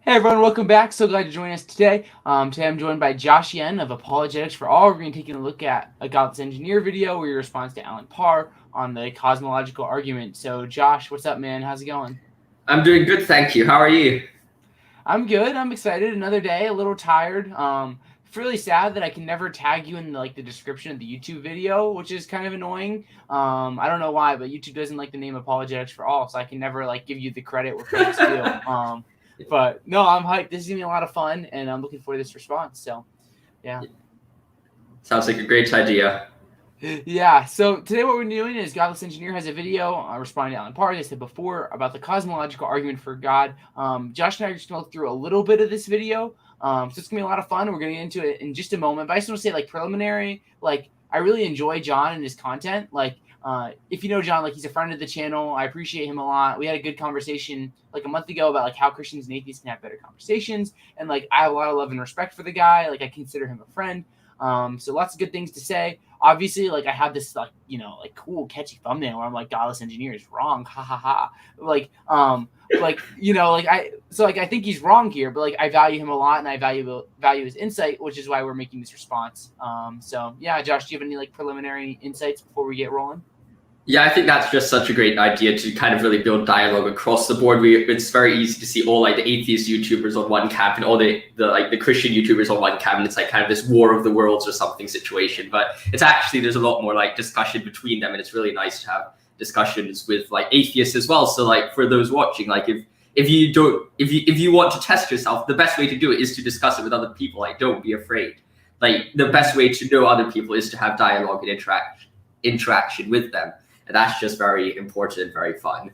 Hey everyone, welcome back. So glad to join us today. Today I'm joined by Josh Yen of Apologetics for All. We're going to be taking a look at a Godless Engineer video where your response to Alan Parr on the cosmological argument. So Josh, what's up, man? How's it going? I'm doing good, thank you. How are you? I'm good. I'm excited. Another day. A little tired. It's really sad that I can never tag you in the description of the YouTube video, which is kind of annoying. I don't know why, but YouTube doesn't like the name Apologetics for All, so I can never give you the credit where credit's due. But no, I'm hyped. This is gonna be a lot of fun, and I'm looking for this response. So, yeah. Sounds like a great idea. Yeah. So today, what we're doing is Godless Engineer has a video responding to Alan Parr, as I said before, about the cosmological argument for God. Josh and I are just gonna look through a little bit of this video. So it's gonna be a lot of fun. We're gonna get into it in just a moment. But I just want to say, preliminary, I really enjoy John and his content. If you know John, he's a friend of the channel. I appreciate him a lot. We had a good conversation a month ago about how Christians and atheists can have better conversations. And I have a lot of love and respect for the guy. I consider him a friend. So lots of good things to say. Obviously, I had this cool catchy thumbnail where I'm Godless Engineer is wrong. Ha ha ha. I think he's wrong here, but I value him a lot and I value his insight, which is why we're making this response. So yeah, Josh, do you have any preliminary insights before we get rolling? Yeah, I think that's just such a great idea to kind of really build dialogue across the board. It's very easy to see all the atheist YouTubers on one camp and all the Christian YouTubers on one camp, and it's kind of this war of the worlds or something situation. But it's actually, there's a lot more discussion between them, and it's really nice to have discussions with atheists as well. So for those watching, if you want to test yourself, the best way to do it is to discuss it with other people. Don't be afraid. The best way to know other people is to have dialogue and interaction with them. And that's just very important and very fun.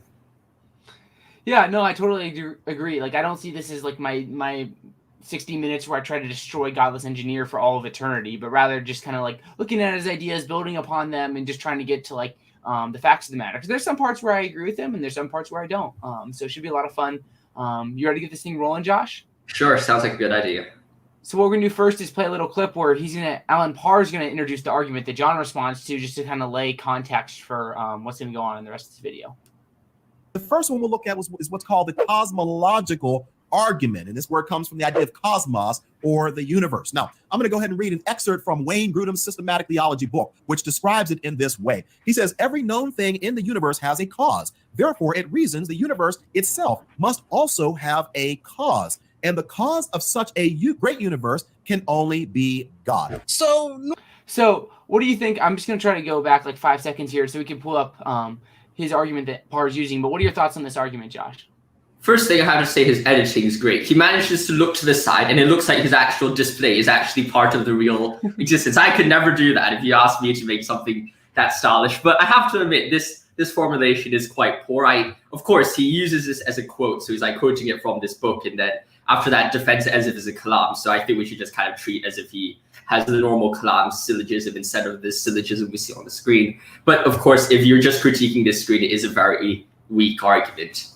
Yeah, no, I totally agree. I don't see this as my 60 minutes where I try to destroy Godless Engineer for all of eternity, but rather just kind of looking at his ideas, building upon them, and just trying to get to the facts of the matter. Because there's some parts where I agree with him, and there's some parts where I don't. So it should be a lot of fun. You ready to get this thing rolling, Josh? Sure, sounds like a good idea. So what we're going to do first is play a little clip where Alan Parr is going to introduce the argument that John responds to, just to kind of lay context for what's going to go on in the rest of this video. The first one we'll look at is what's called the cosmological argument. And this word comes from the idea of cosmos, or the universe. Now, I'm going to go ahead and read an excerpt from Wayne Grudem's systematic theology book, which describes it in this way. He says, every known thing in the universe has a cause. Therefore, it reasons the universe itself must also have a cause. And the cause of such a great universe can only be God. So what do you think? I'm just going to try to go back 5 seconds here so we can pull up his argument that Parr is using. But what are your thoughts on this argument, Josh? First thing I have to say, his editing is great. He manages to look to the side, and it looks like his actual display is actually part of the real existence. I could never do that if you asked me to make something that stylish. But I have to admit, this formulation is quite poor. Of course, he uses this as a quote, so he's quoting it from this book, and then after that defends it as if it's a kalam. So I think we should just kind of treat as if he has the normal kalam syllogism instead of this syllogism we see on the screen. But of course, if you're just critiquing this screen, it is a very weak argument,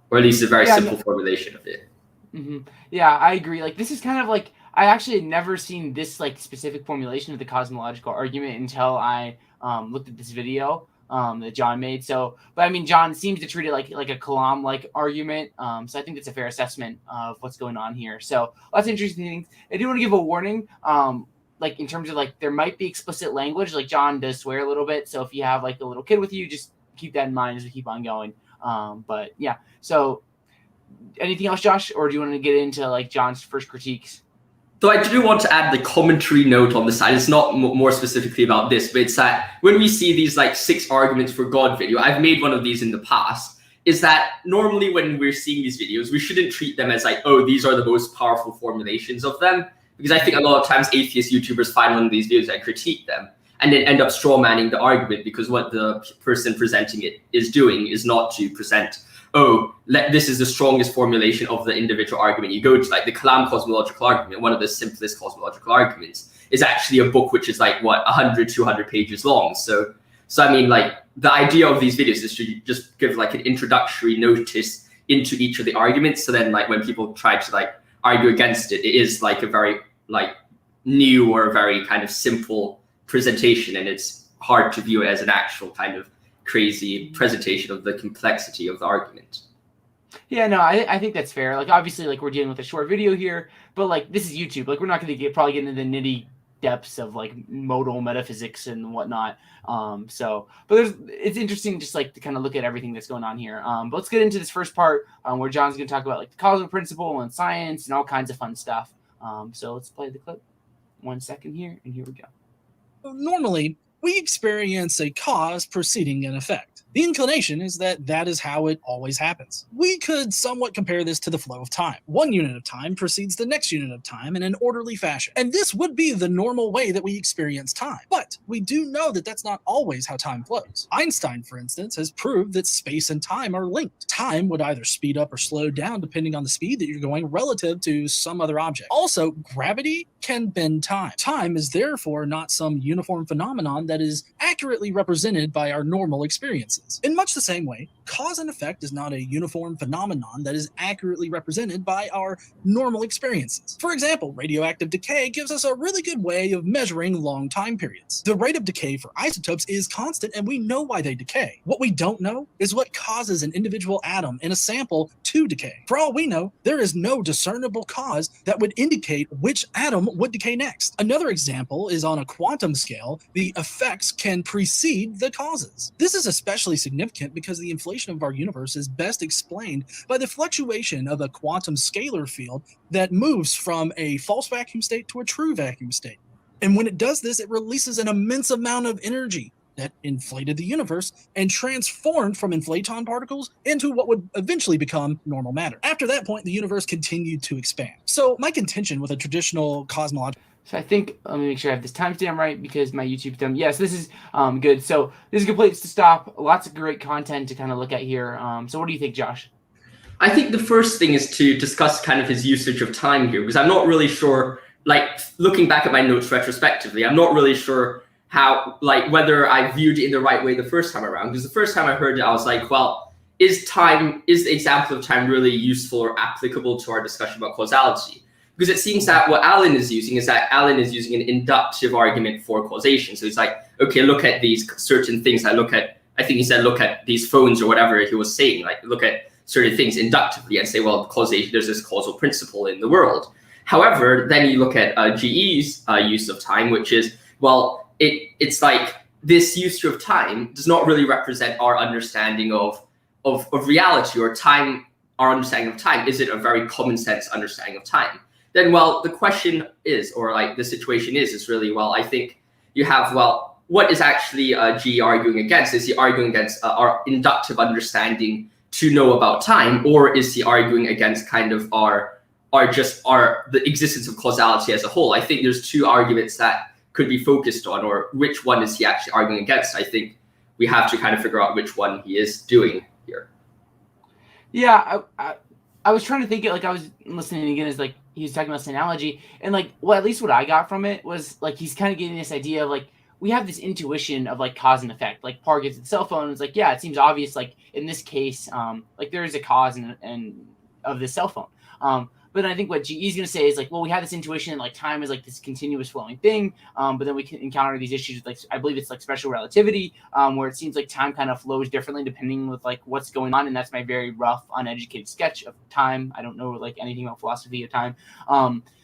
or at least a very simple formulation of it. Mm-hmm. Yeah, I agree. This is kind of I actually had never seen this specific formulation of the cosmological argument until I looked at this video that John made. So, but I mean, John seems to treat it like a Kalam argument. So I think that's a fair assessment of what's going on here. So lots of interesting things. I do want to give a warning. In terms of there might be explicit language. John does swear a little bit. So if you have a little kid with you, just keep that in mind as we keep on going. But yeah. So anything else, Josh, or do you want to get into John's first critiques? So I do want to add the commentary note on the side. It's not more specifically about this, but it's that when we see these 6 arguments for God video, I've made one of these in the past, is that normally when we're seeing these videos, we shouldn't treat them as oh, these are the most powerful formulations of them. Because I think a lot of times atheist YouTubers find one of these videos and critique them and then end up strawmanning the argument, because what the person presenting it is doing is not to present, oh, this is the strongest formulation of the individual argument. You go to the Kalam cosmological argument, one of the simplest cosmological arguments, is actually a book which is 100, 200 pages long. So I mean, the idea of these videos is to just give an introductory notice into each of the arguments. So then when people try to argue against it, it is a very new or a very kind of simple presentation, and it's hard to view it as an actual kind of crazy presentation of the complexity of the argument. Yeah, no, I think that's fair. Like, obviously, like, we're dealing with a short video here, but like, this is YouTube. Like, we're not going to probably get into the nitty depths of like modal metaphysics and whatnot. But it's interesting just like to kind of look at everything that's going on here. But let's get into this first part where John's going to talk about like the causal principle and science and all kinds of fun stuff. So let's play the clip. 1 second here, and here we go. Normally, we experience a cause preceding an effect. The inclination is that that is how it always happens. We could somewhat compare this to the flow of time. One unit of time precedes the next unit of time in an orderly fashion. And this would be the normal way that we experience time. But we do know that that's not always how time flows. Einstein, for instance, has proved that space and time are linked. Time would either speed up or slow down depending on the speed that you're going relative to some other object. Also, gravity can bend time. Time is therefore not some uniform phenomenon that is accurately represented by our normal experiences. In much the same way, cause and effect is not a uniform phenomenon that is accurately represented by our normal experiences. For example, radioactive decay gives us a really good way of measuring long time periods. The rate of decay for isotopes is constant, and we know why they decay. What we don't know is what causes an individual atom in a sample to decay. For all we know, there is no discernible cause that would indicate which atom would decay next. Another example is on a quantum scale, the effects can precede the causes. This is especially significant because the inflation of our universe is best explained by the fluctuation of a quantum scalar field that moves from a false vacuum state to a true vacuum state. And when it does this, it releases an immense amount of energy that inflated the universe and transformed from inflaton particles into what would eventually become normal matter. After that point, the universe continued to expand. So my contention with a traditional cosmological... So I think, let me make sure I have this timestamp right because my YouTube's done. Yes, this is good. So this is a good place to stop. Lots of great content to kind of look at here. So what do you think, Josh? I think the first thing is to discuss kind of his usage of time here, because I'm not really sure, like looking back at my notes retrospectively, I'm not really sure how, like whether I viewed it in the right way the first time around. Because the first time I heard it, I was like, well, is the example of time really useful or applicable to our discussion about causality? Because it seems that what Alan is using an inductive argument for causation. So he's like, okay, look at these certain things. I think he said, look at these phones or whatever he was saying, like look at certain things inductively and say, well, causation, there's this causal principle in the world. However, then you look at GE's use of time, which is, well, it's like this use of time does not really represent our understanding of reality or time, our understanding of time. Is it a very common sense understanding of time? Then, well, the question is, or like the situation is really, well, I think you have, well, what is actually GE arguing against? Is he arguing against our inductive understanding to know about time, or is he arguing against kind of the existence of causality as a whole? I think there's two arguments that could be focused on, or which one is he actually arguing against? I think we have to kind of figure out which one he is doing here. Yeah, I was trying to think it, like I was listening again, is like he was talking about this analogy, and like, well, at least what I got from it was like he's kind of getting this idea of like we have this intuition of like cause and effect. Like Parr gets the cell phone, and it's like, yeah, it seems obvious. Like in this case, like there is a cause and of the cell phone. But then I think what GE is going to say is like, well, we have this intuition, like time is like this continuous flowing thing. But then we can encounter these issues with, like, I believe it's like special relativity, where it seems like time kind of flows differently depending with like what's going on. And that's my very rough, uneducated sketch of time. I don't know like anything about philosophy of time.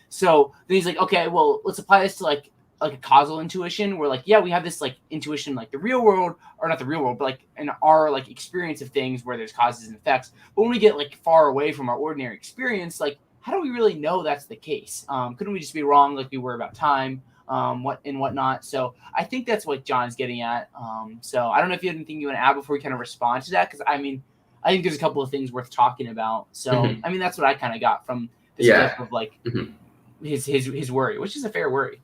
So then he's like, okay, well, let's apply this to like a causal intuition where like, yeah, we have this like intuition, like the real world, or not the real world, but like in our like experience of things where there's causes and effects. But when we get like far away from our ordinary experience, like, how do we really know that's the case? Couldn't we just be wrong like we were about time, whatnot? So I think that's what John's getting at. So I don't know if you have anything you want to add before we kind of respond to that, because I mean, I think there's a couple of things worth talking about. So I mean, that's what I kind of got from this clip of like his worry, which is a fair worry.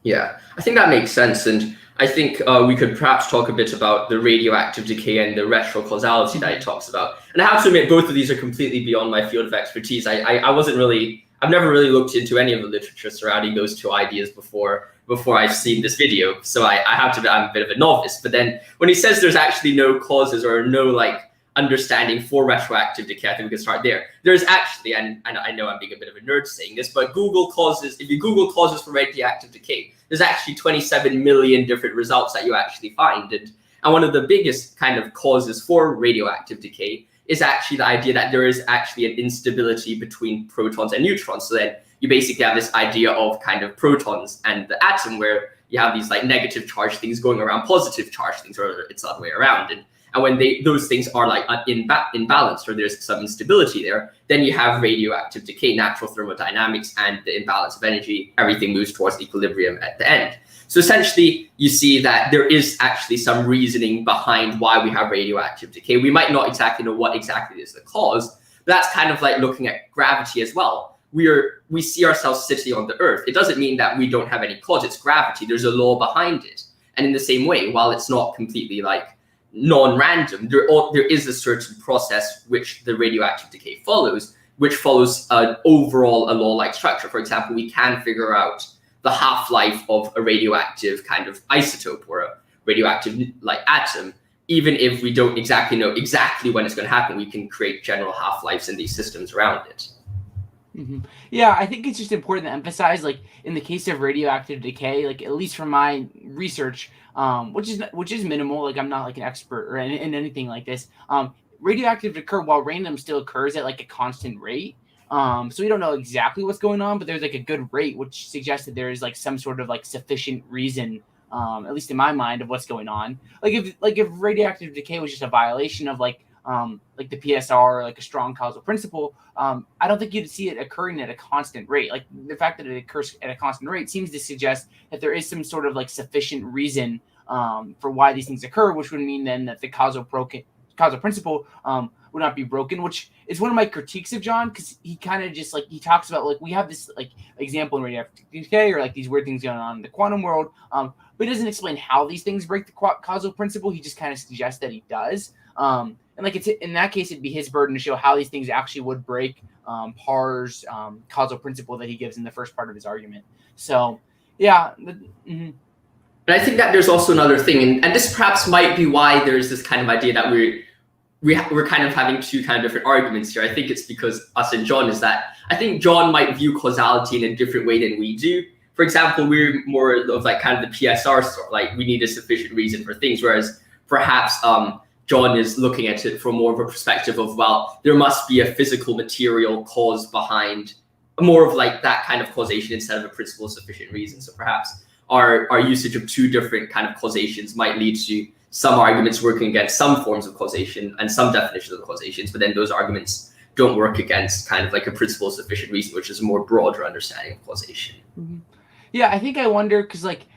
Yeah, I think that makes sense. And I think we could perhaps talk a bit about the radioactive decay and the retrocausality that he talks about. And I have to admit, both of these are completely beyond my field of expertise. I've never really looked into any of the literature surrounding those two ideas before I've seen this video. So I have to admit, I'm a bit of a novice. But then when he says there's actually no causes or no like understanding for retroactive decay, I think we can start there. There's actually, and I know I'm being a bit of a nerd saying this, but if you Google causes for radioactive decay, there's actually 27 million different results that you actually find. And one of the biggest kind of causes for radioactive decay is actually the idea that there is actually an instability between protons and neutrons. So then you basically have this idea of kind of protons and the atom, where you have these like negative charge things going around positive charge things, or it's the other way around. And when those things are like imbalanced, or there's some instability there, then you have radioactive decay, natural thermodynamics, and the imbalance of energy. Everything moves towards equilibrium at the end. So essentially, you see that there is actually some reasoning behind why we have radioactive decay. We might not exactly know what exactly is the cause, but that's kind of like looking at gravity as well. We see ourselves sitting on the Earth. It doesn't mean that we don't have any cause. It's gravity. There's a law behind it. And in the same way, while it's not completely like non-random, there is a certain process which the radioactive decay follows, which follows an overall a law-like structure. For example, we can figure out the half-life of a radioactive kind of isotope or a radioactive like atom. Even if we don't exactly know exactly when it's going to happen, we can create general half-lives in these systems around it. Mm-hmm. Yeah, I think it's just important to emphasize, like in the case of radioactive decay, like at least from my research, which is minimal. Like I'm not like an expert or in anything like this. Radioactive decay, while random, still occurs at like a constant rate. So we don't know exactly what's going on, but there's like a good rate, which suggests that there is like some sort of like sufficient reason, at least in my mind, of what's going on. Like if radioactive decay was just a violation of like the PSR, or like a strong causal principle, I don't think you'd see it occurring at a constant rate. Like the fact that it occurs at a constant rate seems to suggest that there is some sort of like sufficient reason for why these things occur, which would mean then that the causal principle would not be broken, which is one of my critiques of John, because he kind of just like he talks about like we have this like example in radioactive decay or like these weird things going on in the quantum world, but he doesn't explain how these things break the causal principle. He just kind of suggests that he does. And like it's in that case, it'd be his burden to show how these things actually would break Parr's causal principle that he gives in the first part of his argument. So, yeah. Mm-hmm. But I think that there's also another thing, and this perhaps might be why there's this kind of idea that we're kind of having two kind of different arguments here. I think it's because us and John is that I think John might view causality in a different way than we do. For example, we're more of like kind of the PSR sort, like we need a sufficient reason for things, whereas perhaps John is looking at it from more of a perspective of, well, there must be a physical material cause behind, more of like that kind of causation instead of a principle of sufficient reason. So perhaps our usage of two different kind of causations might lead to some arguments working against some forms of causation and some definitions of causations, but then those arguments don't work against kind of like a principle of sufficient reason, which is a more broader understanding of causation. Mm-hmm. Yeah, I think I wonder because like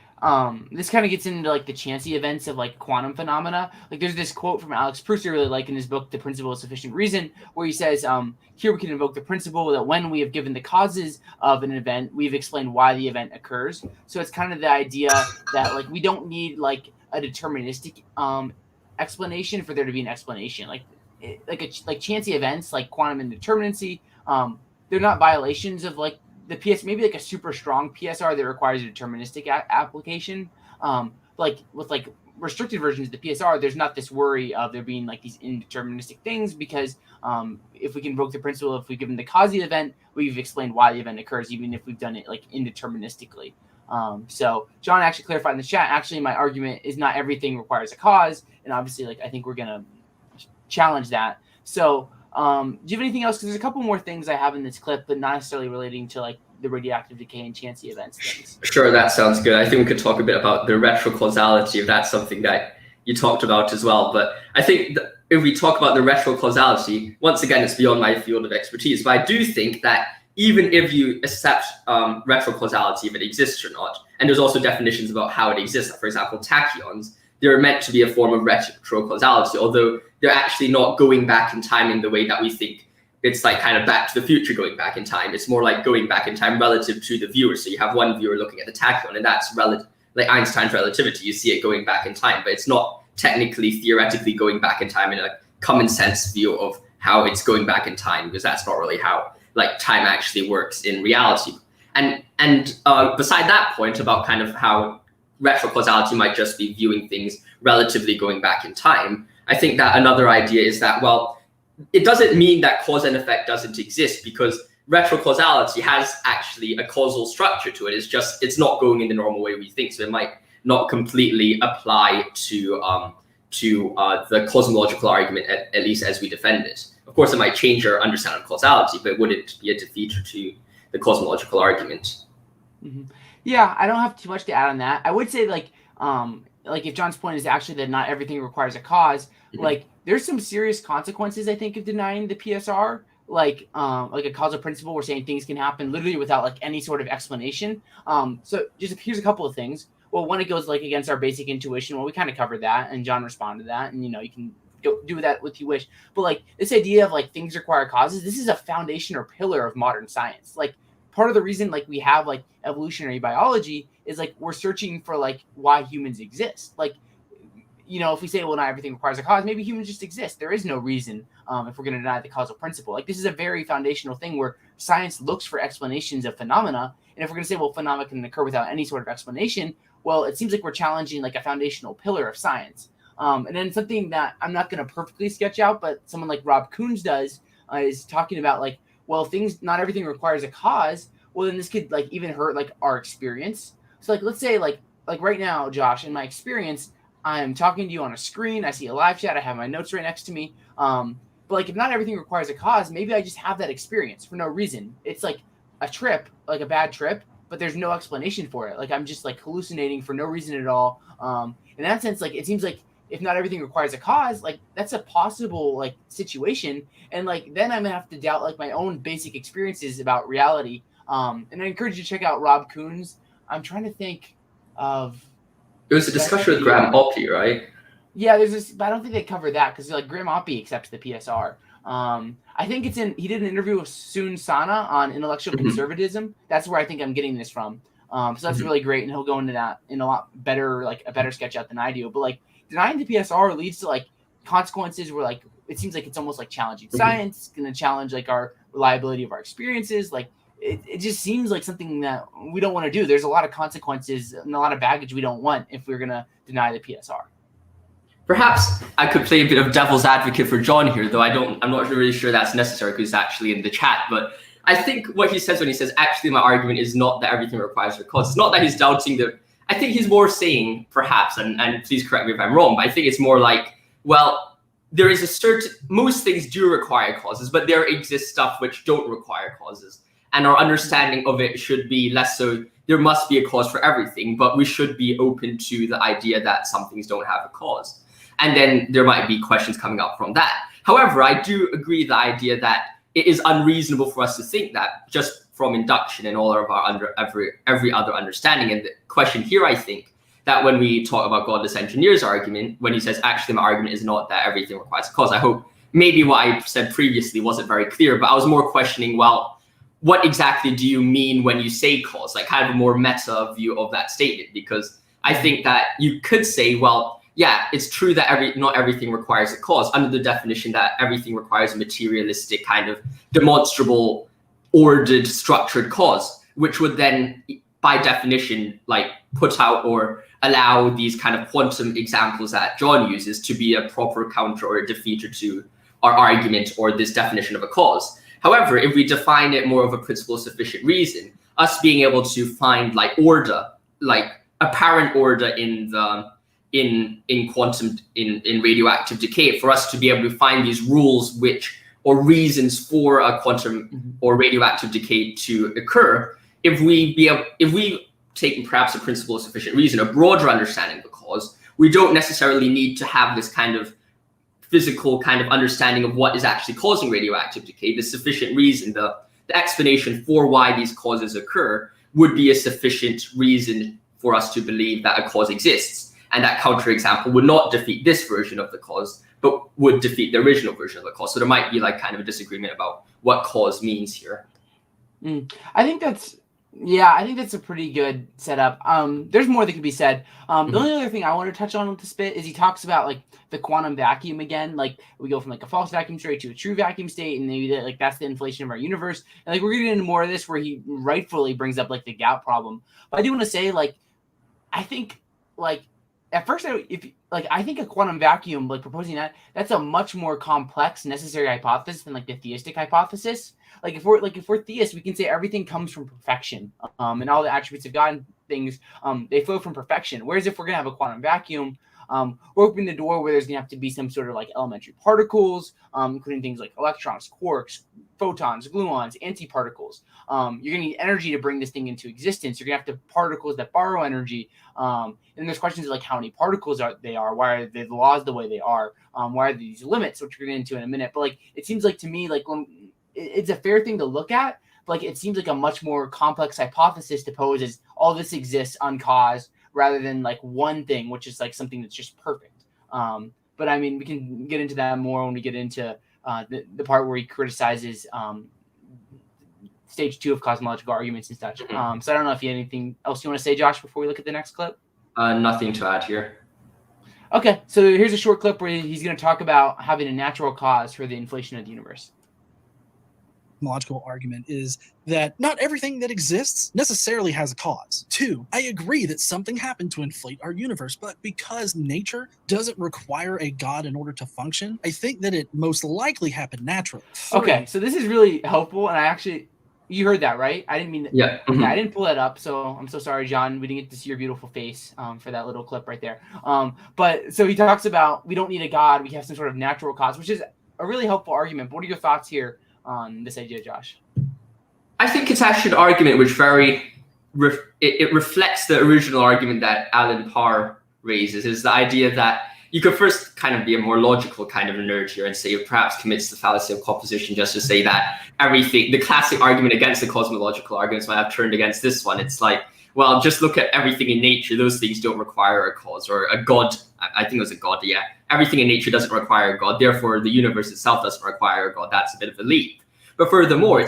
this kind of gets into like the chancy events of like quantum phenomena. Like there's this quote from Alex Proust I really like in his book, The Principle of Sufficient Reason, where he says, here we can invoke the principle that when we have given the causes of an event, we've explained why the event occurs. So it's kind of the idea that like we don't need like a deterministic explanation for there to be an explanation. Like chancy events like quantum indeterminacy, they're not violations of like the PS, maybe like a super strong PSR that requires a deterministic application. Like with like restricted versions of the PSR, there's not this worry of there being like these indeterministic things because if we can invoke the principle, if we've given the cause of the event, we've explained why the event occurs, even if we've done it like indeterministically. So John actually clarified in the chat, actually my argument is not everything requires a cause. And obviously like, I think we're going to challenge that. So do you have anything else? Because there's a couple more things I have in this clip, but not necessarily relating to like the radioactive decay and chancy events things. Sure, that sounds good. I think we could talk a bit about the retrocausality, if that's something that you talked about as well. But I think if we talk about the retrocausality, once again, it's beyond my field of expertise. But I do think that even if you accept retrocausality, if it exists or not, and there's also definitions about how it exists. For example, tachyons, they're meant to be a form of retrocausality, although they're actually not going back in time in the way that we think it's like kind of Back to the Future going back in time. It's more like going back in time relative to the viewer. So you have one viewer looking at the tachyon, and that's like Einstein's relativity. You see it going back in time, but it's not technically, theoretically going back in time in a common sense view of how it's going back in time, because that's not really how like time actually works in reality. And beside that point about kind of how retrocausality might just be viewing things relatively going back in time, I think that another idea is that, well, it doesn't mean that cause and effect doesn't exist, because retrocausality has actually a causal structure to it. It's not going in the normal way we think. So it might not completely apply to to the cosmological argument, at least as we defend it. Of course, it might change our understanding of causality, but it wouldn't be a defeater to the cosmological argument. Mm-hmm. Yeah, I don't have too much to add on that. I would say like if John's point is actually that not everything requires a cause, mm-hmm. like there's some serious consequences, I think, of denying the PSR. Like a causal principle, we're saying things can happen literally without like any sort of explanation. So just here's a couple of things. Well, one, it goes like against our basic intuition. Well, we kind of covered that, and John responded to that, and you can do that what you wish. But like this idea of like things require causes, this is a foundation or pillar of modern science. Like part of the reason like we have like evolutionary biology is like we're searching for like why humans exist. Like if we say, well, not everything requires a cause, maybe humans just exist. There is no reason if we're going to deny the causal principle. Like this is a very foundational thing where science looks for explanations of phenomena. And if we're going to say, well, phenomena can occur without any sort of explanation, well, it seems like we're challenging like a foundational pillar of science. And then something that I'm not going to perfectly sketch out, but someone like Rob Koons does is talking about like, well, not everything requires a cause. Well, then this could like even hurt like our experience. So like, let's say like right now, Josh, in my experience, I'm talking to you on a screen. I see a live chat. I have my notes right next to me. But like if not everything requires a cause, maybe I just have that experience for no reason. It's like a trip, like a bad trip, but there's no explanation for it. Like I'm just like hallucinating for no reason at all. In that sense, like it seems like if not everything requires a cause, like that's a possible like situation. And like then I'm gonna have to doubt like my own basic experiences about reality. And I encourage you to check out Rob Koons. I'm trying to think of. It was a discussion with Graham Oppie, right? Yeah, there's this, but I don't think they cover that because like Graham Oppie accepts the PSR. I think he did an interview with Soon Sana on intellectual conservatism. That's where I think I'm getting this from. So that's really great, and he'll go into that in a lot better, like a better sketch out than I do. But like denying the PSR leads to like consequences where like it seems like it's almost like challenging science. It's going to challenge like our reliability of our experiences. Like it just seems like something that we don't want to do. There's a lot of consequences and a lot of baggage we don't want if we're going to deny the PSR. Perhaps I could play a bit of devil's advocate for John here, though I'm not really sure that's necessary because it's actually in the chat. But I think what he says when he says, actually, my argument is not that everything requires a cause. It's not that he's doubting I think he's more saying, perhaps, and please correct me if I'm wrong, but I think it's more like, well, there is most things do require causes, but there exists stuff which don't require causes. And our understanding of it should be less so, there must be a cause for everything, but we should be open to the idea that some things don't have a cause. And then there might be questions coming up from that. However, I do agree the idea that it is unreasonable for us to think that just from induction and all of our every other understanding. And the question here, I think, that when we talk about Godless Engineer's argument, when he says, actually, my argument is not that everything requires a cause, I hope maybe what I said previously wasn't very clear, but I was more questioning, well, what exactly do you mean when you say cause? Like kind of a more meta view of that statement, because I think that you could say, well, yeah, it's true that not everything requires a cause under the definition that everything requires a materialistic kind of demonstrable, ordered, structured cause, which would then, by definition, like put out or allow these kind of quantum examples that John uses to be a proper counter or a defeater to our argument or this definition of a cause. However, if we define it more of a principle of sufficient reason, us being able to find like order, like apparent order in quantum in radioactive decay, for us to be able to find these rules or reasons for a quantum or radioactive decay to occur, if we take perhaps a principle of sufficient reason, a broader understanding of the cause, we don't necessarily need to have this kind of physical kind of understanding of what is actually causing radioactive decay. The sufficient reason, the explanation for why these causes occur would be a sufficient reason for us to believe that a cause exists. And that counterexample would not defeat this version of the cause, but would defeat the original version of the cause. So there might be like kind of a disagreement about what cause means here. I think that's a pretty good setup. There's more that could be said. The only other thing I want to touch on with this bit is he talks about like the quantum vacuum again. Like we go from like a false vacuum state to a true vacuum state, and maybe like that's the inflation of our universe. And like we're getting into more of this where he rightfully brings up like the gap problem. But I do want to say like I think like at first I think a quantum vacuum, like proposing that's a much more complex necessary hypothesis than like the theistic hypothesis. Like if we're theists, we can say everything comes from perfection, and all the attributes of God and things they flow from perfection. Whereas if we're gonna have a quantum vacuum, We're opening the door where there's going to have to be some sort of like elementary particles, including things like electrons, quarks, photons, gluons, antiparticles. You're going to need energy to bring this thing into existence. You're going to have to particles that borrow energy. And there's questions like how many particles they are, why are the laws the way they are, why are these limits, which we're going to get into in a minute. But like it seems like to me, like when it's a fair thing to look at, but like it seems like a much more complex hypothesis to pose as all this exists uncaused rather than like one thing, which is like something that's just perfect. But I mean, we can get into that more when we get into the part where he criticizes stage 2 of cosmological arguments and such. So I don't know if you have anything else you want to say, Josh, before we look at the next clip. Nothing to add here. Okay, so here's a short clip where he's going to talk about having a natural cause for the inflation of the universe. Cosmological argument is that not everything that exists necessarily has a cause. 2, I agree that something happened to inflate our universe, but because nature doesn't require a god in order to function, I think that it most likely happened naturally. 3, Okay, so this is really helpful, and I actually, you heard that, right? I didn't mean that. Yeah. Okay, I didn't pull that up, so I'm so sorry, John. We didn't get to see your beautiful face for that little clip right there. But so he talks about we don't need a god, we have some sort of natural cause, which is a really helpful argument. What are your thoughts here on this idea, Josh? I think it's actually an argument which it reflects the original argument that Alan Parr raises, is the idea that you could first kind of be a more logical kind of a nerd here and say it perhaps commits the fallacy of composition just to say that everything, the classic argument against the cosmological arguments might have turned against this one. It's like, well, just look at everything in nature. Those things don't require a cause or a god. I think it was a god, yeah. Everything in nature doesn't require a god. Therefore, the universe itself doesn't require a god. That's a bit of a leap. But furthermore,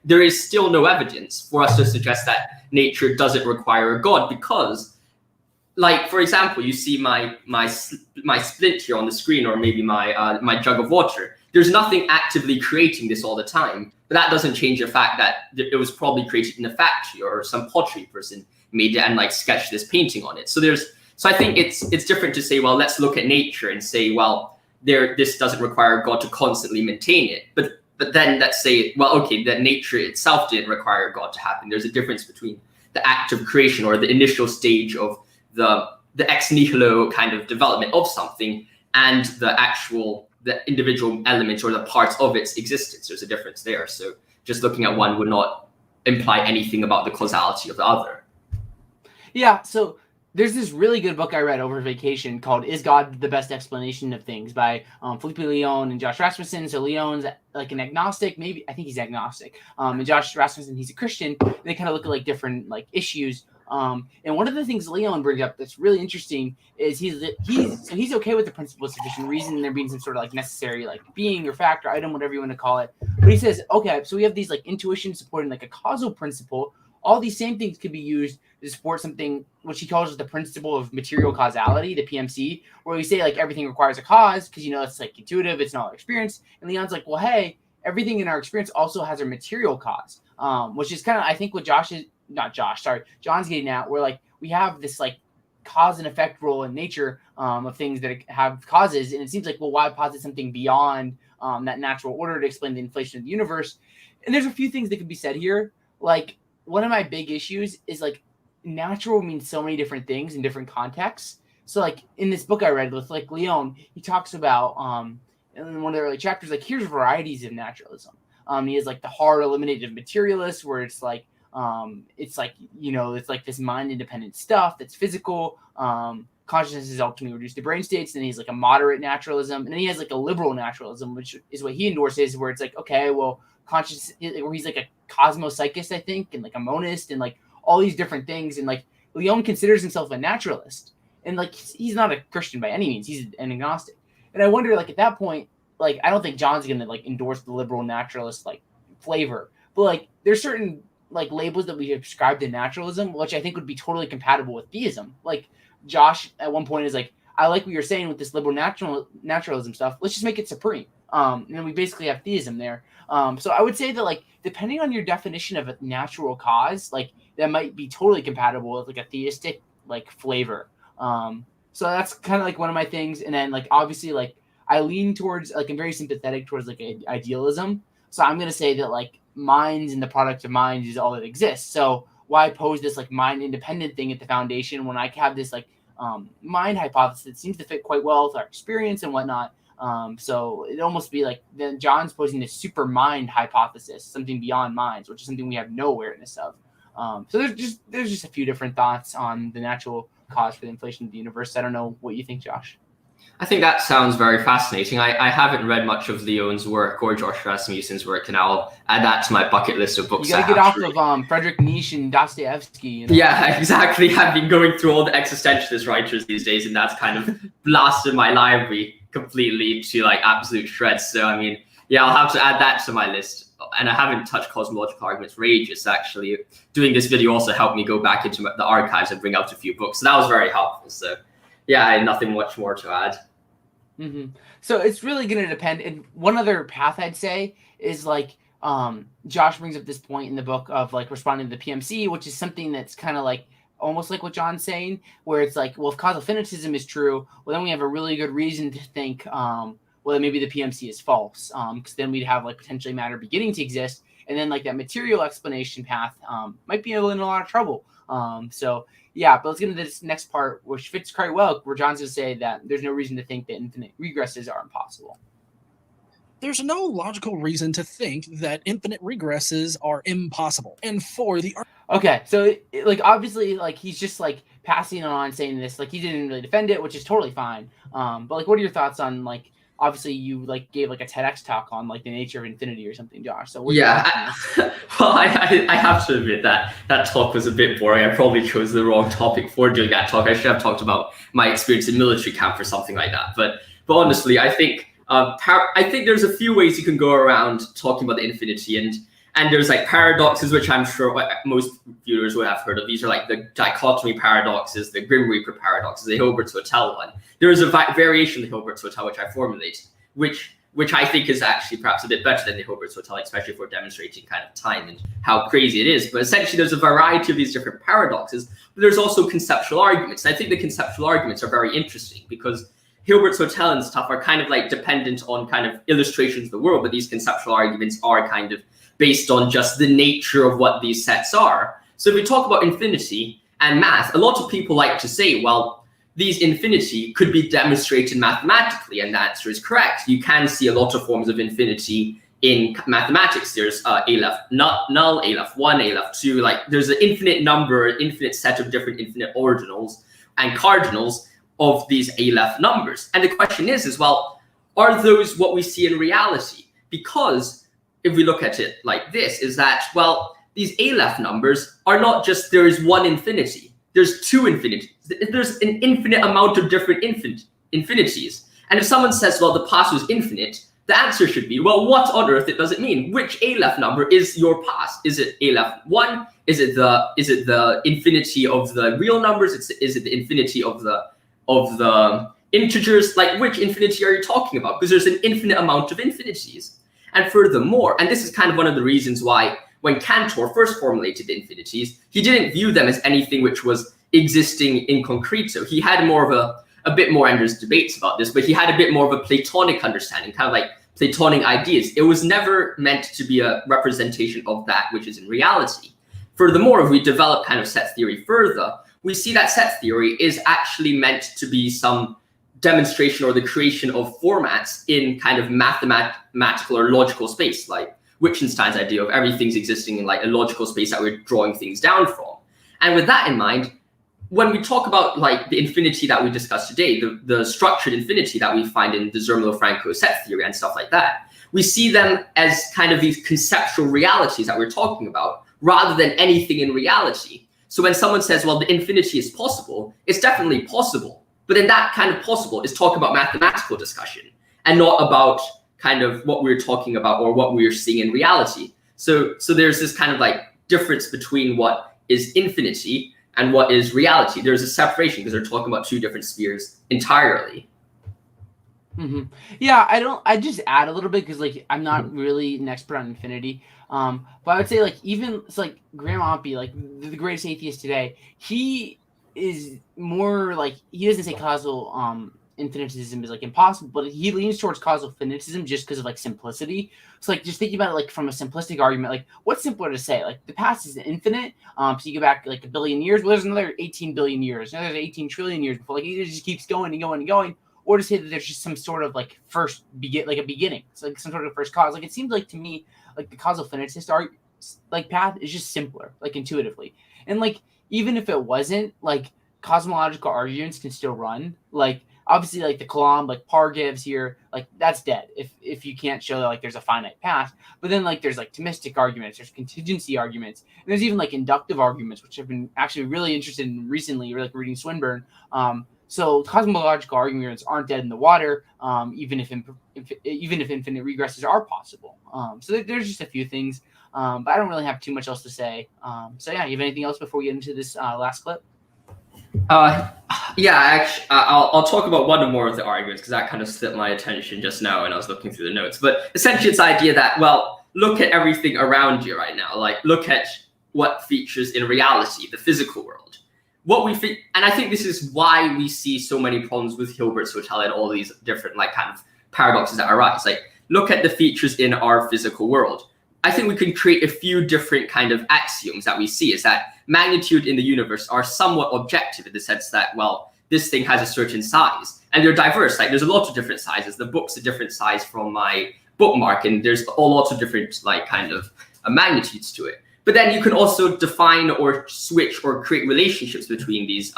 there is still no evidence for us to suggest that nature doesn't require a god because, like, for example, you see my splint here on the screen, or maybe my jug of water. There's nothing actively creating this all the time, but that doesn't change the fact that it was probably created in a factory or some pottery person made it and like sketched this painting on it. So I think it's different to say, well, let's look at nature and say, well, this doesn't require God to constantly maintain it. But then let's say, well, okay, that nature itself didn't require God to happen. There's a difference between the act of creation or the initial stage of the ex nihilo kind of development of something and the individual elements or the parts of its existence. There's a difference there. So just looking at one would not imply anything about the causality of the other. Yeah, so there's this really good book I read over vacation called Is God the Best Explanation of Things by Felipe Leon and Josh Rasmussen. So Leon's like an agnostic, maybe, I think he's agnostic. And Josh Rasmussen, he's a Christian. And they kind of look at like different like issues. And one of the things Leon brings up that's really interesting is he's okay with the principle of sufficient reason, there being some sort of like necessary like being or fact or item, whatever you want to call it. But he says, okay, so we have these like intuitions supporting like a causal principle. All these same things could be used to support something which he calls the principle of material causality, the PMC, where we say like everything requires a cause because it's like intuitive, it's not our experience. And Leon's like, well, hey, everything in our experience also has a material cause, which is kind of I think what John's getting at, where like we have this like cause and effect role in nature of things that have causes, and it seems like, well, why posit something beyond that natural order to explain the inflation of the universe? And there's a few things that could be said here, like. One of my big issues is like natural means so many different things in different contexts. So like in this book I read with like Leon, he talks about in one of the early chapters, like here's varieties of naturalism. He has like the hard eliminative materialist where it's like it's like this mind independent stuff that's physical. Consciousness is ultimately reduced to brain states. Then he's like a moderate naturalism, and then he has like a liberal naturalism, which is what he endorses, where it's like, okay, well, conscious, where he's like a cosmopsychist, I think, and like a monist, and like all these different things. And like Leon considers himself a naturalist, and like he's not a Christian by any means. He's an agnostic. And I wonder, like at that point, like I don't think John's gonna like endorse the liberal naturalist like flavor, but like there's certain like labels that we ascribe to naturalism, which I think would be totally compatible with theism. Like Josh at one point is like, I like what you're saying with this liberal naturalism stuff. Let's just make it supreme. And then we basically have theism there. So I would say that like depending on your definition of a natural cause, like that might be totally compatible with like a theistic like flavor. So that's kind of like one of my things. And then like obviously like I lean towards like I'm very sympathetic towards like idealism. So I'm gonna say that like minds and the product of minds is all that exists. So why pose this like mind independent thing at the foundation when I have this like mind hypothesis that seems to fit quite well with our experience and whatnot. So it'd almost be like then John's posing this super mind hypothesis, something beyond minds, which is something we have no awareness of. So there's just a few different thoughts on the natural cause for the inflation of the universe. I don't know what you think, Josh. I think that sounds very fascinating. I haven't read much of Leon's work or Josh Rasmussen's work, and I'll add that to my bucket list of books. You gotta get off of Friedrich Nietzsche and Dostoevsky. You know? Yeah, exactly. I've been going through all the existentialist writers these days, and that's kind of blasted my library completely to like absolute shreds. So I mean, yeah, I'll have to add that to my list. And I haven't touched cosmological arguments for ages. Actually, doing this video also helped me go back into the archives and bring out a few books. So that was very helpful. So yeah, I had nothing much more to add. Mm-hmm. So it's really going to depend. And one other path I'd say is like Josh brings up this point in the book of like responding to the PMC, which is something that's kind of like almost like what John's saying, where it's like, well, if causal finitism is true, well, then we have a really good reason to think, well, then maybe the PMC is false, because then we'd have like potentially matter beginning to exist, and then like that material explanation path might be in a lot of trouble. So yeah, but let's get into this next part, which fits quite well, where John's going to say that there's no reason to think that infinite regresses are impossible. There's no logical reason to think that infinite regresses are impossible. And for the okay, so like obviously like he's just like passing on saying this, like he didn't really defend it, which is totally fine. But like, what are your thoughts on like? Obviously, you like gave like a TEDx talk on like the nature of infinity or something, Josh. So yeah, well, I have to admit that talk was a bit boring. I probably chose the wrong topic for doing that talk. I should have talked about my experience in military camp or something like that. But honestly, I think there's a few ways you can go around talking about the infinity, and there's like paradoxes, which I'm sure most viewers would have heard of. These are like the dichotomy paradoxes, the Grim Reaper paradoxes, the Hilbert's Hotel one. There is a variation of the Hilbert's Hotel, which I formulated, which I think is actually perhaps a bit better than the Hilbert's Hotel, especially for demonstrating kind of time and how crazy it is. But essentially, there's a variety of these different paradoxes, but there's also conceptual arguments. And I think the conceptual arguments are very interesting because Hilbert's Hotel and stuff are kind of like dependent on kind of illustrations of the world, but these conceptual arguments are kind of based on just the nature of what these sets are. So if we talk about infinity and math, a lot of people like to say, well, these infinity could be demonstrated mathematically, and the answer is correct. You can see a lot of forms of infinity in mathematics. There's Aleph null, Aleph 1, Aleph 2, like there's an infinite number, infinite set of different infinite ordinals and cardinals of these Aleph numbers. And the question is, well, are those what we see in reality? Because if we look at it like this, is that, well, these Aleph numbers are not just there is one infinity. There's two infinities. There's an infinite amount of different infinities. And if someone says, well, the past was infinite, the answer should be, well, what on earth does it mean? Which Aleph number is your past? Is it Aleph 1? Is it the infinity of the real numbers? Is it the infinity of the integers? Like, which infinity are you talking about? Because there's an infinite amount of infinities. And furthermore, and this is kind of one of the reasons why when Cantor first formulated the infinities, he didn't view them as anything which was existing in concreto. He had more of a bit more, and there's debates about this, but he had a bit more of a Platonic understanding, kind of like Platonic ideas. It was never meant to be a representation of that which is in reality. Furthermore, if we develop kind of set theory further, we see that set theory is actually meant to be some demonstration or the creation of formats in kind of mathematical or logical space, like Wittgenstein's idea of everything's existing in like a logical space that we're drawing things down from. And with that in mind, when we talk about like the infinity that we discussed today, the structured infinity that we find in the Zermelo-Franco set theory and stuff like that, we see them as kind of these conceptual realities that we're talking about rather than anything in reality. So when someone says, well, the infinity is possible, it's definitely possible. But then that kind of possible is talking about mathematical discussion and not about kind of what we're talking about or what we're seeing in reality. So there's this kind of like difference between what is infinity and what is reality. There's a separation because they're talking about two different spheres entirely. Mm-hmm. Yeah, I just add a little bit because like I'm not really an expert on infinity. But I would say like even it's like Graham Oppie, like the greatest atheist today, he is more like he doesn't say causal infinitism is like impossible, but he leans towards causal finitism just because of like simplicity. So like just thinking about it like from a simplistic argument, like what's simpler to say? Like the past is infinite. So you go back like a billion years. Well, there's another 18 billion years. Now there's 18 trillion years before. Like it just keeps going and going and going. Or to say that there's just some sort of like like a beginning. It's like some sort of first cause. Like it seems like to me like the causal finitist like path is just simpler, like intuitively. And like even if it wasn't, like cosmological arguments can still run. Like obviously like the Kalam, like Parr gives here, like that's dead if you can't show that like there's a finite path. But then like there's like Thomistic arguments, there's contingency arguments, and there's even like inductive arguments, which I've been actually really interested in recently, like reading Swinburne. So cosmological arguments aren't dead in the water, even if infinite regresses are possible. So there's just a few things, but I don't really have too much else to say. So yeah, you have anything else before we get into this last clip? Yeah, actually, I'll talk about one or more of the arguments because that kind of slipped my attention just now when I was looking through the notes. But essentially, it's the idea that, well, look at everything around you right now. Like, look at what features in reality, the physical world. What we think, and I think this is why we see so many problems with Hilbert's hotel and all these different like kind of paradoxes that arise. Like, look at the features in our physical world. I think we can create a few different kind of axioms that we see is that magnitude in the universe are somewhat objective in the sense that, well, this thing has a certain size and they're diverse. Like there's a lot of different sizes. The book's a different size from my bookmark and there's all lots of different like kind of magnitudes to it. But then you can also define or switch or create relationships between these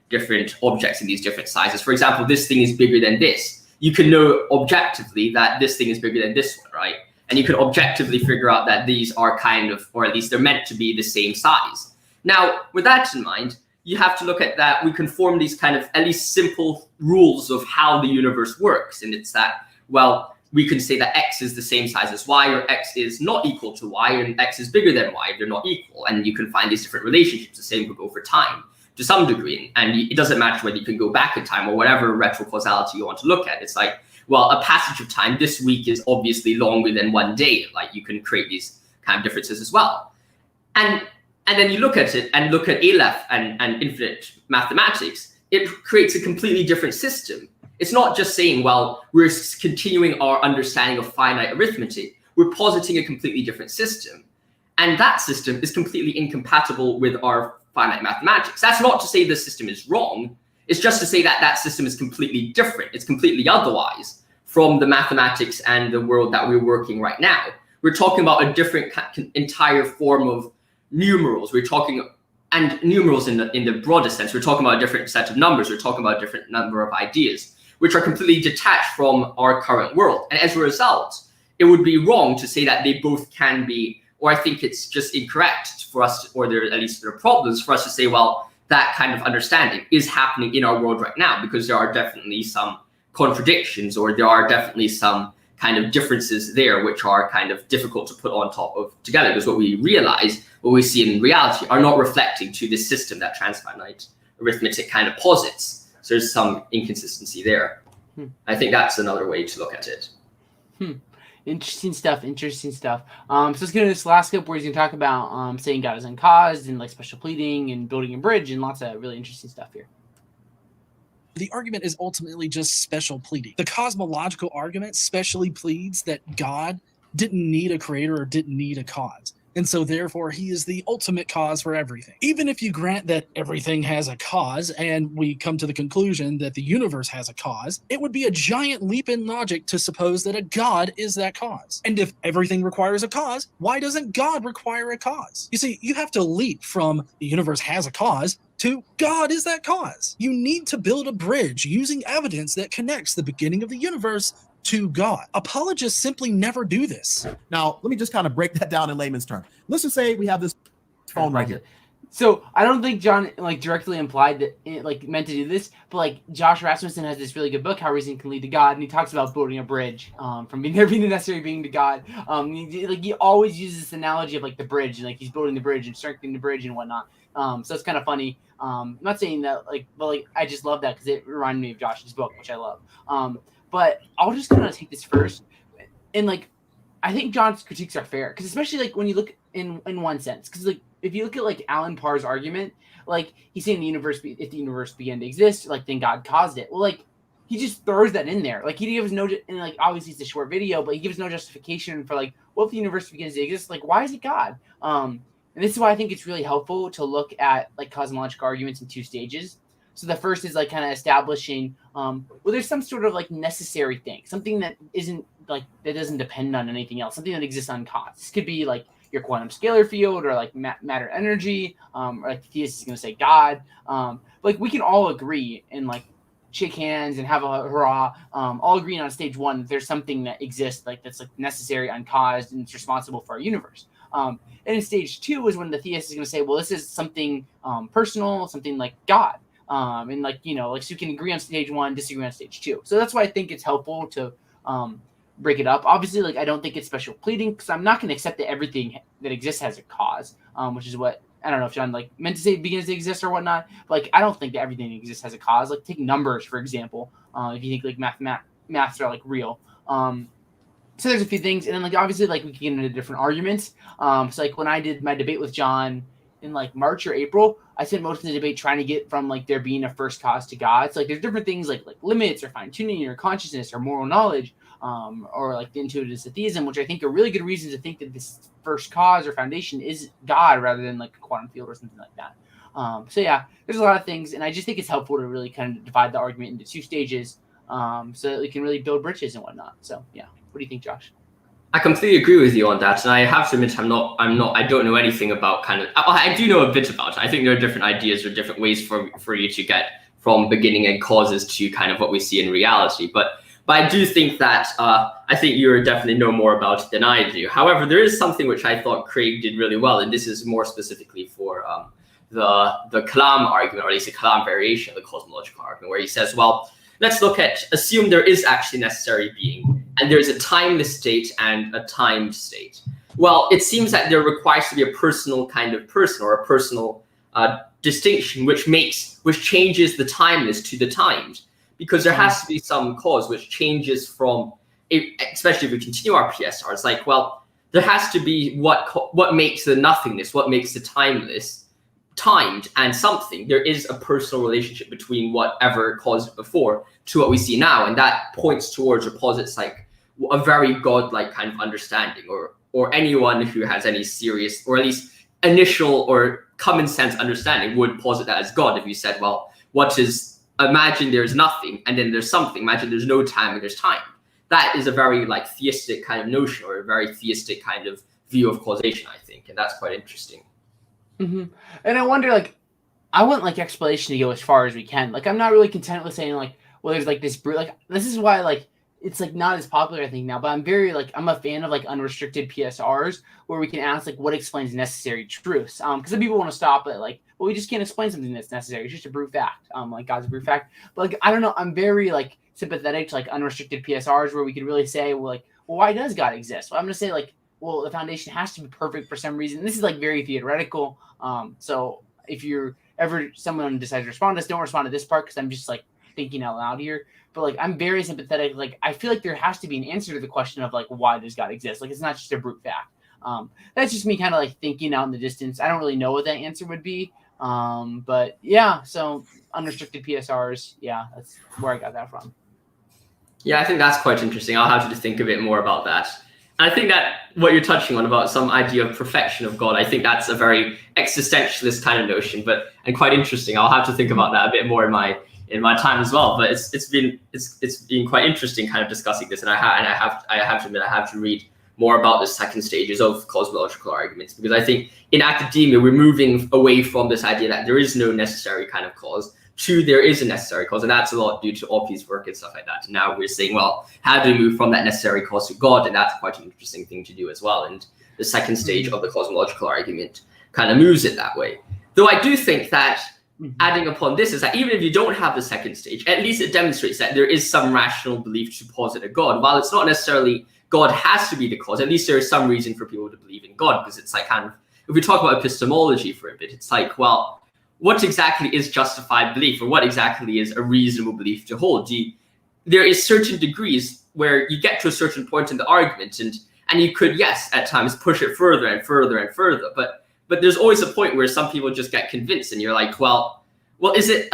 different objects in these different sizes. For example, this thing is bigger than this. You can know objectively that this thing is bigger than this one, right? And you can objectively figure out that these are kind of, or at least they're meant to be the same size. Now, with that in mind, you have to look at that we can form these kind of at least simple rules of how the universe works. And it's that, well, we can say that X is the same size as Y, or X is not equal to Y, and X is bigger than Y if they're not equal. And you can find these different relationships. The same could go for time to some degree. And it doesn't matter whether you can go back in time or whatever retrocausality you want to look at. It's like, well, a passage of time this week is obviously longer than one day. Like you can create these kind of differences as well. And then you look at it and look at Aleph and infinite mathematics, it creates a completely different system. It's not just saying, well, we're continuing our understanding of finite arithmetic. We're positing a completely different system. And that system is completely incompatible with our finite mathematics. That's not to say the system is wrong. It's just to say that that system is completely different. It's completely otherwise from the mathematics and the world that we're working right now. We're talking about a different entire form of numerals. We're talking, and numerals in the broadest sense, we're talking about a different set of numbers. We're talking about a different number of ideas, which are completely detached from our current world. And as a result, it would be wrong to say that they both can be, or I think it's just incorrect for us, or at least there are problems for us to say, well, that kind of understanding is happening in our world right now, because there are definitely some contradictions, or there are definitely some kind of differences there, which are kind of difficult to put on top of together, because what we realize, what we see in reality are not reflecting to the system that transfinite arithmetic kind of posits. So there's some inconsistency there. I think that's another way to look at it. Interesting stuff. So let's get into this last clip where he's going to talk about saying God is uncaused and like special pleading and building a bridge and lots of really interesting stuff here. The argument is ultimately just special pleading. The cosmological argument specially pleads that God didn't need a creator or didn't need a cause. And so therefore he is the ultimate cause for everything. Even if you grant that everything has a cause and we come to the conclusion that the universe has a cause, it would be a giant leap in logic to suppose that a God is that cause. And if everything requires a cause, why doesn't God require a cause? You see, you have to leap from the universe has a cause to God is that cause. You need to build a bridge using evidence that connects the beginning of the universe to God. Apologists simply never do this. Now, let me just kind of break that down in layman's terms. Let's just say we have this phone right here. So I don't think John like directly implied that it like meant to do this, but like Josh Rasmussen has this really good book, How Reason Can Lead to God, and he talks about building a bridge from being there being the necessary being to God. He always uses this analogy of like the bridge, and like he's building the bridge and strengthening the bridge and whatnot. So it's kind of funny. I'm not saying that like, but like I just love that because it reminded me of Josh's book, which I love. But I'll just kind of take this first, and like I think John's critiques are fair because especially like when you look in one sense, because like if you look at like Alan Parr's argument, like he's saying if the universe began to exist, like then God caused it. Well, like he just throws that in there. Like he gives no, and like obviously it's a short video, but he gives no justification for like, what if the universe begins to exist? Like, why is it God? And this is why I think it's really helpful to look at like cosmological arguments in 2 stages. So the first is like kind of establishing, well, there's some sort of like necessary thing, something that isn't like, that doesn't depend on anything else, something that exists on cause. This could be like your quantum scalar field or like matter energy, or like the theist is going to say God. Like we can all agree and like shake hands and have a hurrah, all agreeing on stage 1 that there's something that exists like that's like necessary, uncaused, and it's responsible for our universe. And in stage 2 is when the theist is going to say, well, this is something personal, something like God. And like, you know, like, so you can agree on stage 1, disagree on stage 2. So that's why I think it's helpful to break it up. Obviously, like, I don't think it's special pleading because I'm not going to accept that everything that exists has a cause, which is what, I don't know if John like meant to say begins to exist or whatnot, but like, I don't think that everything that exists has a cause. Like take numbers, for example, if you think like maths are like real. So there's a few things. And then like, obviously like we can get into different arguments. So like when I did my debate with John in like March or April, I spent most of the debate trying to get from like there being a first cause to God. So like there's different things like limits or fine tuning or consciousness or moral knowledge, or like the intuitive theism, which I think are really good reasons to think that this first cause or foundation is God rather than like a quantum field or something like that. So yeah, there's a lot of things, and I just think it's helpful to really kind of divide the argument into 2 stages, so that we can really build bridges and whatnot. So yeah, what do you think, Josh? I completely agree with you on that, and I have to admit I don't know anything about kind of. I do know a bit about it. I think there are different ideas or different ways for you to get from beginning and causes to kind of what we see in reality. But I do think that I think you're definitely know more about it than I do. However, there is something which I thought Craig did really well, and this is more specifically for the Kalam argument, or at least a Kalam variation of the cosmological argument, where he says, well, let's assume there is actually necessary being, and there's a timeless state and a timed state. Well, it seems that there requires to be a personal kind of person, or a personal distinction, which changes the timeless to the timed, because there has to be some cause which changes from, especially if we continue our PSR, it's like, well, there has to be what makes the nothingness, what makes the timeless, timed and something. There is a personal relationship between whatever caused it before to what we see now, and that points towards or posits like a very godlike kind of understanding, or anyone who has any serious or at least initial or common sense understanding would posit that as God. If you said, well, imagine there's nothing and then there's something, imagine there's no time and there's time. That is a very like theistic kind of notion, or a very theistic kind of view of causation, I think, and that's quite interesting. Mm-hmm. And I wonder, like, I want like explanation to go as far as we can. Like, I'm not really content with saying like, well, there's like this brute. Like, this is why like it's like not as popular, I think, now. But I'm a fan of like unrestricted PSRs where we can ask like what explains necessary truths. Because some people want to stop at like, well, we just can't explain something that's necessary. It's just a brute fact. Like God's a brute fact. But like, I don't know. I'm very like sympathetic to like unrestricted PSRs where we could really say, well, why does God exist? Well, I'm gonna say like, well, the foundation has to be perfect for some reason. This is like very theoretical. So if you're ever someone decides to respond to this, don't respond to this part because I'm just like thinking out loud here. But like, I'm very sympathetic. Like, I feel like there has to be an answer to the question of like, why does God exist? Like, it's not just a brute fact. That's just me kind of like thinking out in the distance. I don't really know what that answer would be. But yeah, so unrestricted PSRs. Yeah, that's where I got that from. Yeah, I think that's quite interesting. I'll have to think a bit more about that. And I think that what you're touching on about some idea of perfection of God, I think that's a very existentialist kind of notion, and quite interesting. I'll have to think about that a bit more in my time as well. But it's been quite interesting kind of discussing this, and I have to admit I have to read more about the second stages of cosmological arguments, because I think in academia we're moving away from this idea that there is no necessary kind of cause to there is a necessary cause, and that's a lot due to Oppie's work and stuff like that. And now we're saying, well, how do we move from that necessary cause to God? And that's quite an interesting thing to do as well. And the second stage of the cosmological argument kind of moves it that way. Though I do think that adding upon this is that even if you don't have the second stage, at least it demonstrates that there is some rational belief to posit a God. While it's not necessarily God has to be the cause, at least there is some reason for people to believe in God, because it's like kind of, if we talk about epistemology for a bit, it's like, well, what exactly is justified belief, or what exactly is a reasonable belief to hold? There is certain degrees where you get to a certain point in the argument, and you could, yes, at times push it further and further and further, but there's always a point where some people just get convinced, and you're like, well, is it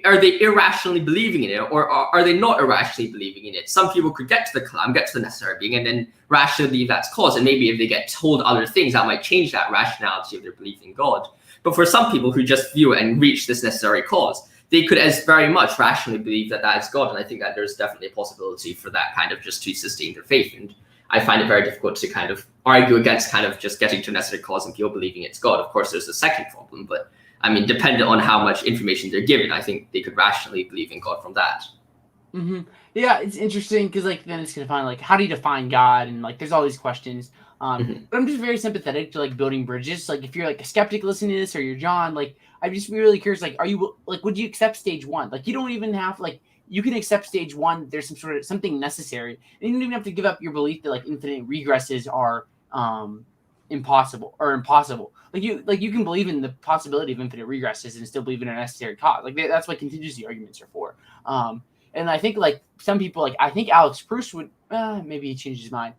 are they irrationally believing in it, or are they not irrationally believing in it? Some people could get to the kalam, get to the necessary being, and then rationally believe that's cause. And maybe if they get told other things, that might change that rationality of their belief in God. But for some people who just view it and reach this necessary cause, they could as very much rationally believe that that is God. And I think that there's definitely a possibility for that kind of just to sustain their faith. And I find it very difficult to kind of argue against kind of just getting to a necessary cause and people believing it's God. Of course, there's a second problem, but I mean, dependent on how much information they're given, I think they could rationally believe in God from that. Mm-hmm. Yeah, it's interesting because like then it's gonna find like how do you define God, and like there's all these questions. But I'm just very sympathetic to like building bridges. Like if you're like a skeptic listening to this, or you're John, like I'd just be really curious. Like, are you like would you accept stage one? Like you don't even have like you can accept stage one. There's some sort of something necessary, and you don't even have to give up your belief that like infinite regresses are impossible. Like you can believe in the possibility of infinite regresses and still believe in a necessary cause. Like that's what contingency arguments are for. And I think like some people, like I think Alex Proust would maybe he changed his mind.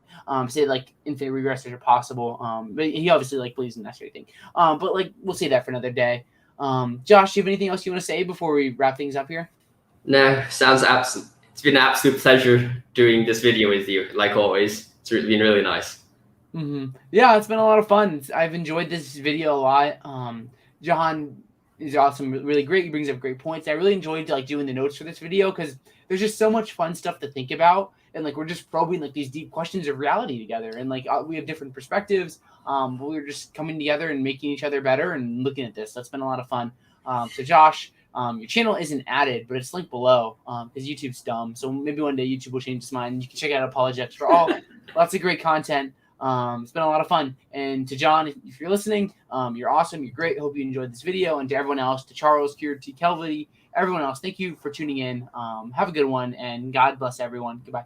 Say like infinite regresses are possible. But he obviously like believes in the necessary thing. But like we'll say that for another day. Josh, do you have anything else you want to say before we wrap things up here? No, sounds absolute. It's been an absolute pleasure doing this video with you, like always. It's been really nice. Mm-hmm. Yeah, it's been a lot of fun. I've enjoyed this video a lot. John is awesome, really great. He brings up great points. I really enjoyed like doing the notes for this video because there's just so much fun stuff to think about, and like we're just probing like these deep questions of reality together, and like we have different perspectives. But we're just coming together and making each other better and looking at this. That's been a lot of fun. So Josh, your channel isn't added, but it's linked below because YouTube's dumb. So maybe one day YouTube will change its mind. You can check out Apologetics for all lots of great content. It's been a lot of fun. And to John, if you're listening, you're awesome. You're great. Hope you enjoyed this video. And to everyone else, to Charles, Kier, T. Kelvity, everyone else, thank you for tuning in. Have a good one, and God bless everyone. Goodbye.